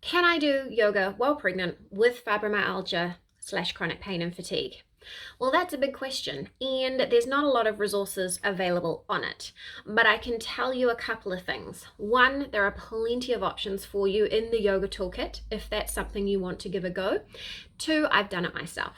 Can I do yoga while pregnant with fibromyalgia / chronic pain and fatigue? Well, that's a big question, and there's not a lot of resources available on it. But I can tell you a couple of things. One, there are plenty of options for you in the yoga toolkit if that's something you want to give a go. Two, I've done it myself.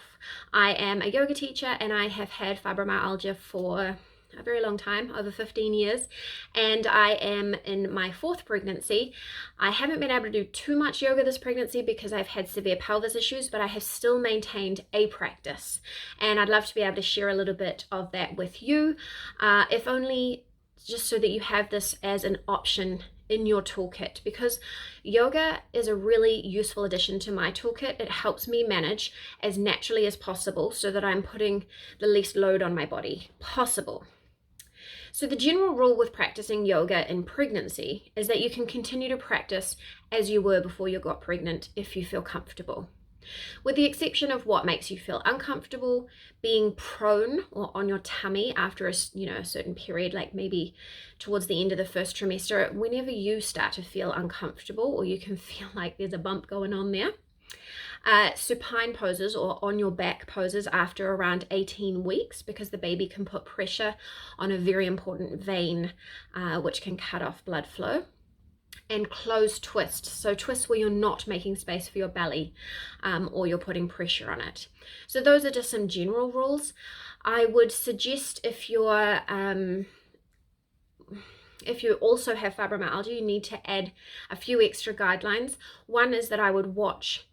I am a yoga teacher and I have had fibromyalgia for a very long time, over 15 years, and I am in my fourth pregnancy. I haven't been able to do too much yoga this pregnancy because I've had severe pelvis issues, but I have still maintained a practice, and I'd love to be able to share a little bit of that with you, if only just so that you have this as an option in your toolkit, because yoga is a really useful addition to my toolkit. It helps me manage as naturally as possible so that I'm putting the least load on my body possible. So the general rule with practicing yoga in pregnancy is that you can continue to practice as you were before you got pregnant if you feel comfortable. With the exception of what makes you feel uncomfortable, being prone or on your tummy after a certain period, like maybe towards the end of the first trimester, whenever you start to feel uncomfortable or you can feel like there's a bump going on there. Supine poses or on your back poses after around 18 weeks, because the baby can put pressure on a very important vein, which can cut off blood flow. And closed twist, so twists where you're not making space for your belly, or you're putting pressure on it. So those are just some general rules. I would suggest if you also have fibromyalgia, you need to add a few extra guidelines. One is that I would watch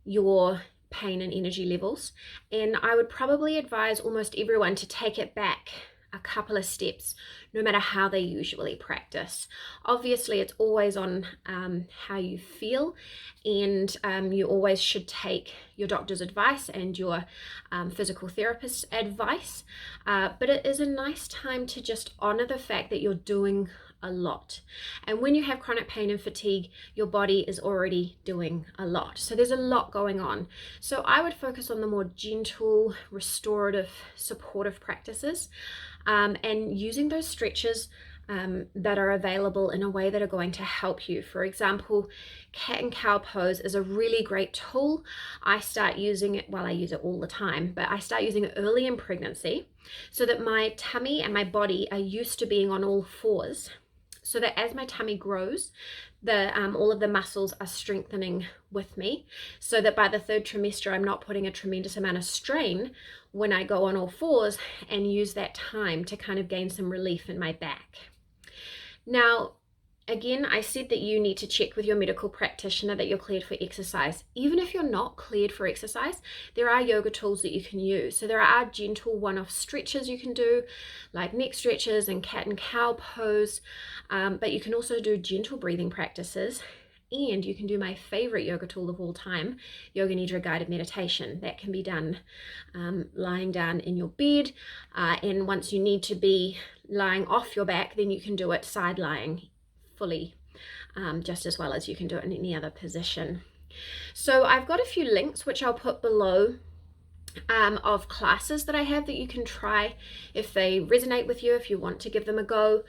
your pain and energy levels, and I would probably advise almost everyone to take it back a couple of steps, no matter how they usually practice. Obviously, it's always on how you feel, and you always should take your doctor's advice and your physical therapist's advice, but it is a nice time to just honor the fact that you're doing a lot. And when you have chronic pain and fatigue, your body is already doing a lot. So there's a lot going on. So I would focus on the more gentle, restorative, supportive practices, and using those stretches that are available in a way that are going to help you. For example, cat and cow pose is a really great tool. I start using it, well, I use it all the time, but I start using it early in pregnancy so that my tummy and my body are used to being on all fours, so that as my tummy grows, all of the muscles are strengthening with me, so that by the third trimester, I'm not putting a tremendous amount of strain when I go on all fours and use that time to kind of gain some relief in my back. Now, again, I said that you need to check with your medical practitioner that you're cleared for exercise. Even if you're not cleared for exercise, there are yoga tools that you can use. So there are gentle one-off stretches you can do, like neck stretches and cat and cow pose, but you can also do gentle breathing practices. And you can do my favorite yoga tool of all time, Yoga Nidra guided meditation. That can be done lying down in your bed. And once you need to be lying off your back, then you can do it side lying fully, just as well as you can do it in any other position. So I've got a few links which I'll put below of classes that I have that you can try if they resonate with you, if you want to give them a go.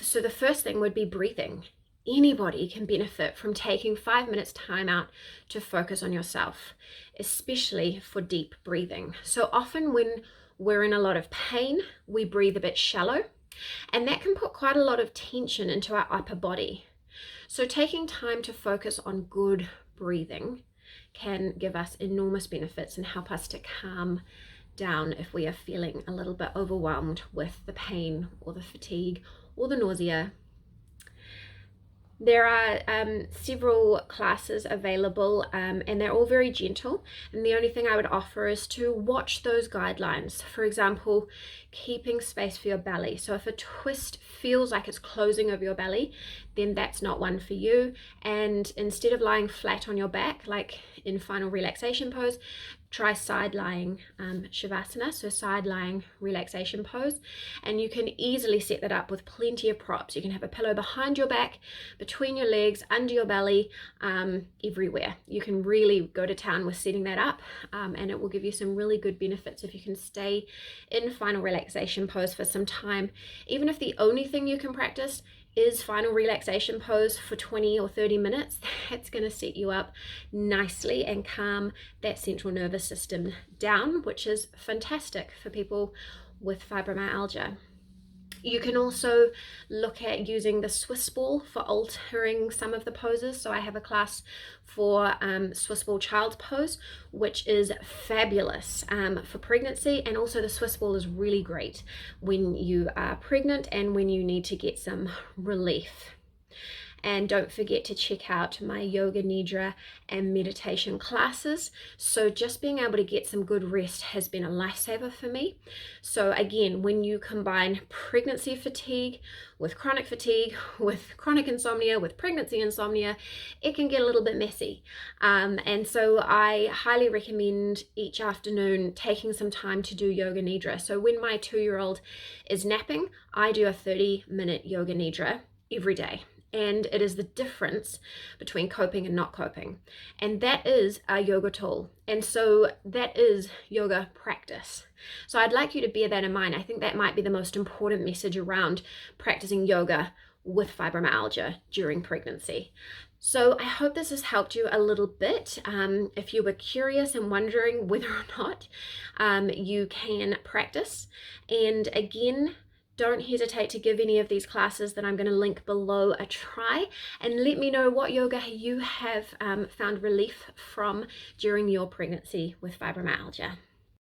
So the first thing would be breathing. Anybody can benefit from taking 5 minutes time out to focus on yourself, especially for deep breathing. So often when we're in a lot of pain, we breathe a bit shallow, and that can put quite a lot of tension into our upper body. So taking time to focus on good breathing can give us enormous benefits and help us to calm down if we are feeling a little bit overwhelmed with the pain or the fatigue or the nausea. There are several classes available, and they're all very gentle, and the only thing I would offer is to watch those guidelines. For example, keeping space for your belly. So if a twist feels like it's closing over your belly, then that's not one for you. And instead of lying flat on your back, like in final relaxation pose, try side lying Shavasana, so side lying relaxation pose. And you can easily set that up with plenty of props. You can have a pillow behind your back, between your legs, under your belly, everywhere. You can really go to town with setting that up, and it will give you some really good benefits if you can stay in final relaxation pose for some time. Even if the only thing you can practice is final relaxation pose for 20 or 30 minutes, that's going to set you up nicely and calm that central nervous system down, which is fantastic for people with fibromyalgia. You can also look at using the Swiss ball for altering some of the poses. So I have a class for Swiss ball child's pose, which is fabulous for pregnancy. And also the Swiss ball is really great when you are pregnant and when you need to get some relief. And don't forget to check out my yoga nidra and meditation classes. So just being able to get some good rest has been a lifesaver for me. So again, when you combine pregnancy fatigue with chronic insomnia, with pregnancy insomnia, it can get a little bit messy. And so I highly recommend each afternoon taking some time to do yoga nidra. So when my 2-year-old is napping, I do a 30-minute yoga nidra every day. And it is the difference between coping and not coping. And that is a yoga tool. And so that is yoga practice. So I'd like you to bear that in mind. I think that might be the most important message around practicing yoga with fibromyalgia during pregnancy. So I hope this has helped you a little bit. If you were curious and wondering whether or not you can practice. And again, don't hesitate to give any of these classes that I'm going to link below a try, and let me know what yoga you have found relief from during your pregnancy with fibromyalgia.